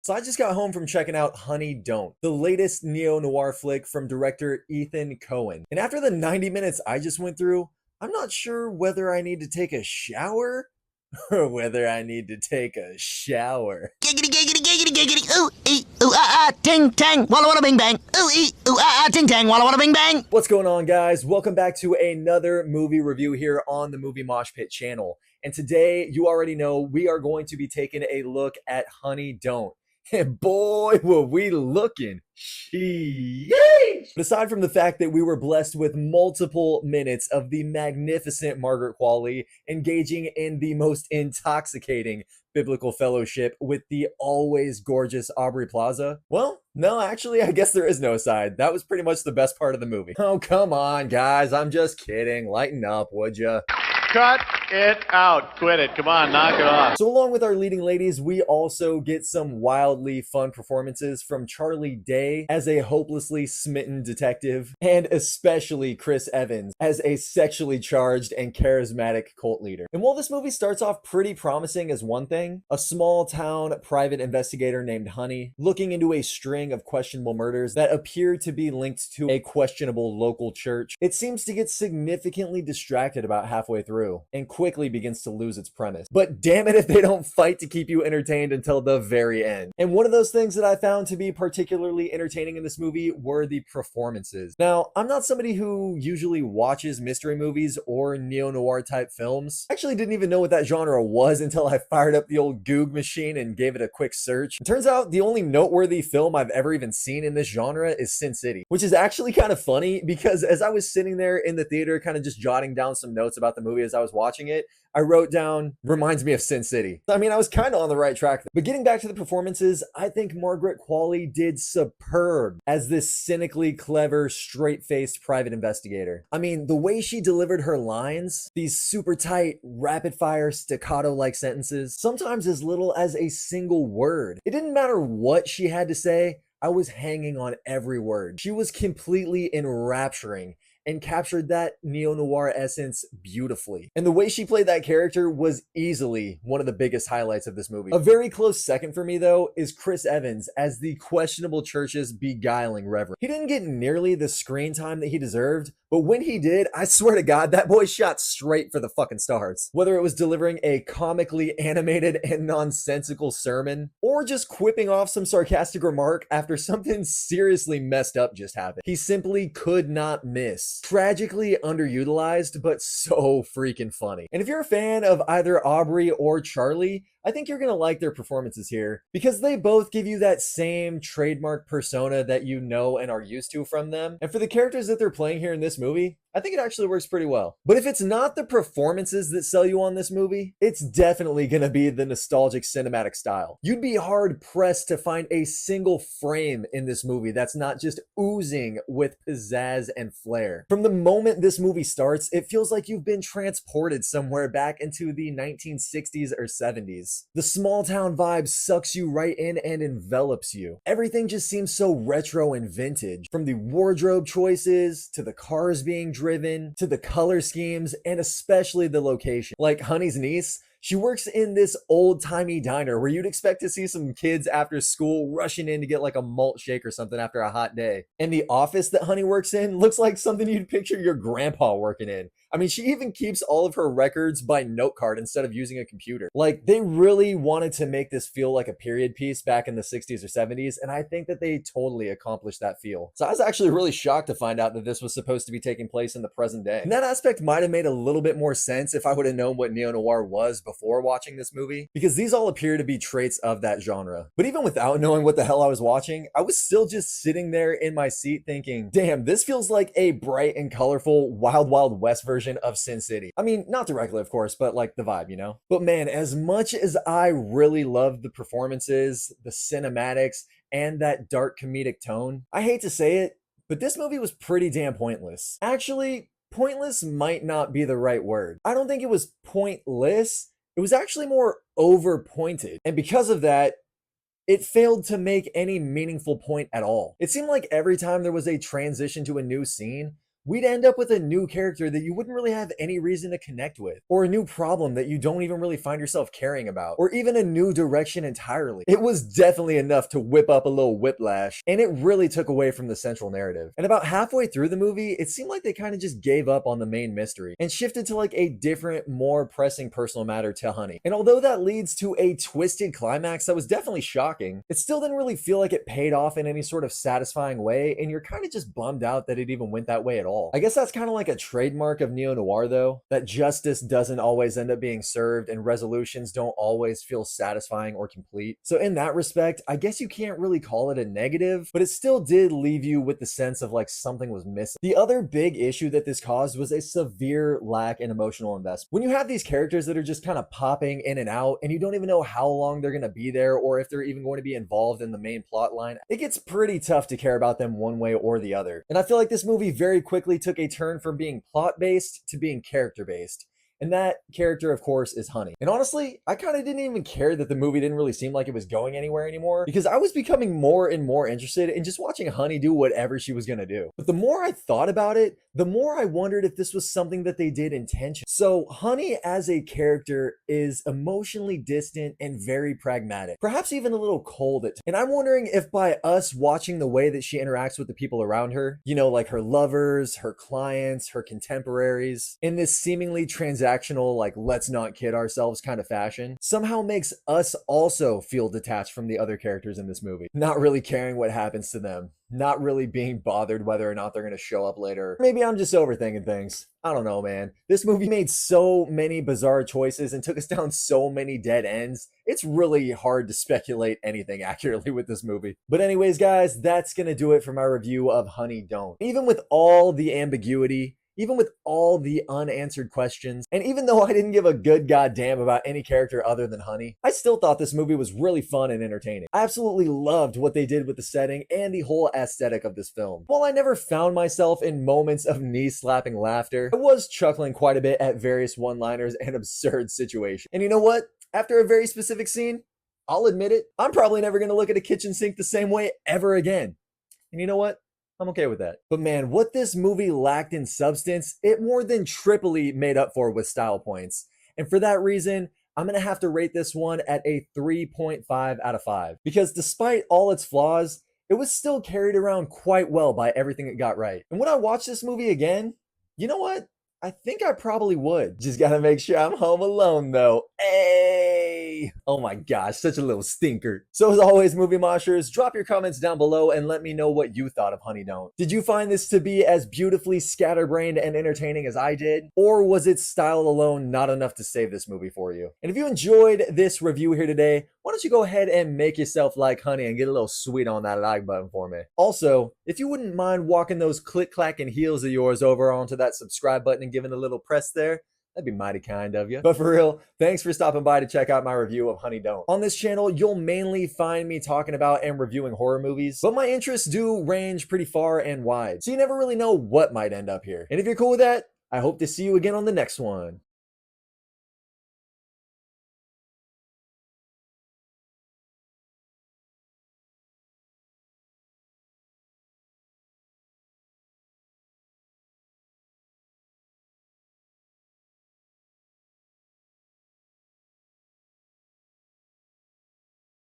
So I just got home from checking out Honey Don't, the latest neo-noir flick from director Ethan Coen. And after the 90 minutes I just went through, I'm not sure whether I need to take a shower or whether I need to take a shower. Giggity, giggity, giggity, giggity, ooh, ee, ooh, ah, ah, ting, tang, walla, walla, bing, bang, ooh, ee, ooh, ah, ah, ting, tang, walla, walla, bing, bang. What's going on, guys? Welcome back to another movie review here on the Movie Mosh Pit channel. And today, you already know, we are going to be taking a look at Honey Don't. And boy, were we looking. Sheesh. But aside from the fact that we were blessed with multiple minutes of the magnificent Margaret Qualley engaging in the most intoxicating biblical fellowship with the always gorgeous Aubrey Plaza, well, no, actually, I guess there is no side. That was pretty much the best part of the movie. Oh, come on, guys. I'm just kidding. Lighten up, would ya? Cut it out. Quit it. Come on, knock it off. So along with our leading ladies, we also get some wildly fun performances from Charlie Day as a hopelessly smitten detective, and especially Chris Evans as a sexually charged and charismatic cult leader. And while this movie starts off pretty promising as one thing, a small town private investigator named Honey looking into a string of questionable murders that appear to be linked to a questionable local church, it seems to get significantly distracted about halfway through and quickly begins to lose its premise. But damn it if they don't fight to keep you entertained until the very end. And one of those things that I found to be particularly entertaining in this movie were the performances. Now, I'm not somebody who usually watches mystery movies or neo-noir type films. I actually didn't even know what that genre was until I fired up the old Goog machine and gave it a quick search. It turns out the only noteworthy film I've ever even seen in this genre is Sin City, which is actually kind of funny because as I was sitting there in the theater kind of just jotting down some notes about the movie as I was watching it, I wrote down, reminds me of Sin City. I mean, I was kind of on the right track. But getting back to the performances, I think Margaret Qualley did superb as this cynically clever, straight-faced private investigator. I mean, the way she delivered her lines, these super tight, rapid-fire, staccato-like sentences, sometimes as little as a single word. It didn't matter what she had to say, I was hanging on every word. She was completely enrapturing and captured that neo-noir essence beautifully. And the way she played that character was easily one of the biggest highlights of this movie. A very close second for me, though, is Chris Evans as the questionable church's beguiling reverend. He didn't get nearly the screen time that he deserved, but when he did, I swear to God, that boy shot straight for the fucking stars. Whether it was delivering a comically animated and nonsensical sermon, or just quipping off some sarcastic remark after something seriously messed up just happened, he simply could not miss. Tragically underutilized, but so freaking funny. And if you're a fan of either Aubrey or Charlie, I think you're going to like their performances here because they both give you that same trademark persona that you know and are used to from them. And for the characters that they're playing here in this movie, I think it actually works pretty well. But if it's not the performances that sell you on this movie, it's definitely going to be the nostalgic cinematic style. You'd be hard pressed to find a single frame in this movie that's not just oozing with pizzazz and flair. From the moment this movie starts, it feels like you've been transported somewhere back into the 1960s or 70s. The small town vibe sucks you right in and envelops you. Everything just seems so retro and vintage, from the wardrobe choices to the cars being driven to the color schemes and especially the location. Like Honey's niece, she works in this old-timey diner where you'd expect to see some kids after school rushing in to get like a malt shake or something after a hot day. And the office that Honey works in looks like something you'd picture your grandpa working in. I mean, she even keeps all of her records by note card instead of using a computer. Like, they really wanted to make this feel like a period piece back in the 60s or 70s, and I think that they totally accomplished that feel. So I was actually really shocked to find out that this was supposed to be taking place in the present day. And that aspect might have made a little bit more sense if I would have known what neo-noir was before watching this movie, because these all appear to be traits of that genre. But even without knowing what the hell I was watching, I was still just sitting there in my seat thinking, damn, this feels like a bright and colorful Wild Wild West version of Sin City. I mean, not directly, of course, but like the vibe, you know? But man, as much as I really loved the performances, the cinematics, and that dark comedic tone, I hate to say it, but this movie was pretty damn pointless. Actually, pointless might not be the right word. I don't think it was pointless. It was actually more over-pointed. And because of that, it failed to make any meaningful point at all. It seemed like every time there was a transition to a new scene, we'd end up with a new character that you wouldn't really have any reason to connect with, or a new problem that you don't even really find yourself caring about, or even a new direction entirely. It was definitely enough to whip up a little whiplash, and it really took away from the central narrative. And about halfway through the movie, it seemed like they kind of just gave up on the main mystery and shifted to like a different, more pressing personal matter to Honey. And although that leads to a twisted climax that was definitely shocking, it still didn't really feel like it paid off in any sort of satisfying way, and you're kind of just bummed out that it even went that way at all. I guess that's kind of like a trademark of neo-noir though, that justice doesn't always end up being served and resolutions don't always feel satisfying or complete. So in that respect, I guess you can't really call it a negative, but it still did leave you with the sense of like something was missing. The other big issue that this caused was a severe lack in emotional investment. When you have these characters that are just kind of popping in and out and you don't even know how long they're going to be there or if they're even going to be involved in the main plot line, it gets pretty tough to care about them one way or the other. And I feel like this movie very quickly took a turn from being plot-based to being character-based. And that character, of course, is Honey. And honestly, I kind of didn't even care that the movie didn't really seem like it was going anywhere anymore, because I was becoming more and more interested in just watching Honey do whatever she was gonna do. But the more I thought about it, the more I wondered if this was something that they did intentionally. So Honey as a character is emotionally distant and very pragmatic, perhaps even a little cold at times. And I'm wondering if by us watching the way that she interacts with the people around her, you know, like her lovers, her clients, her contemporaries, in this seemingly transactional, like let's not kid ourselves kind of fashion, somehow makes us also feel detached from the other characters in this movie, not really caring what happens to them, not really being bothered whether or not they're going to show up later. Maybe I'm just overthinking things. I don't know, man. This movie made so many bizarre choices and took us down so many dead ends. It's really hard to speculate anything accurately with this movie. But anyways, guys, that's going to do it for my review of Honey Don't. Even with all the ambiguity, even with all the unanswered questions, and even though I didn't give a good goddamn about any character other than Honey, I still thought this movie was really fun and entertaining. I absolutely loved what they did with the setting and the whole aesthetic of this film. While I never found myself in moments of knee-slapping laughter, I was chuckling quite a bit at various one-liners and absurd situations. And you know what? After a very specific scene, I'll admit it, I'm probably never going to look at a kitchen sink the same way ever again. And you know what? I'm okay with that. But man, what this movie lacked in substance, it more than triply made up for with style points. And for that reason, I'm going to have to rate this one at a 3.5 out of 5. Because despite all its flaws, it was still carried around quite well by everything it got right. And when I watch this movie again, you know what? I think I probably would. Just gotta make sure I'm home alone though. Hey! Oh my gosh, such a little stinker. So as always, movie moshers, drop your comments down below and let me know what you thought of Honey Don't. Did you find this to be as beautifully scatterbrained and entertaining as I did? Or was its style alone not enough to save this movie for you? And if you enjoyed this review here today, why don't you go ahead and make yourself like Honey and get a little sweet on that like button for me. Also, if you wouldn't mind walking those click-clacking heels of yours over onto that subscribe button and giving a little press there, that'd be mighty kind of you. But for real, thanks for stopping by to check out my review of Honey Don't. On this channel, you'll mainly find me talking about and reviewing horror movies, but my interests do range pretty far and wide, so you never really know what might end up here. And if you're cool with that, I hope to see you again on the next one.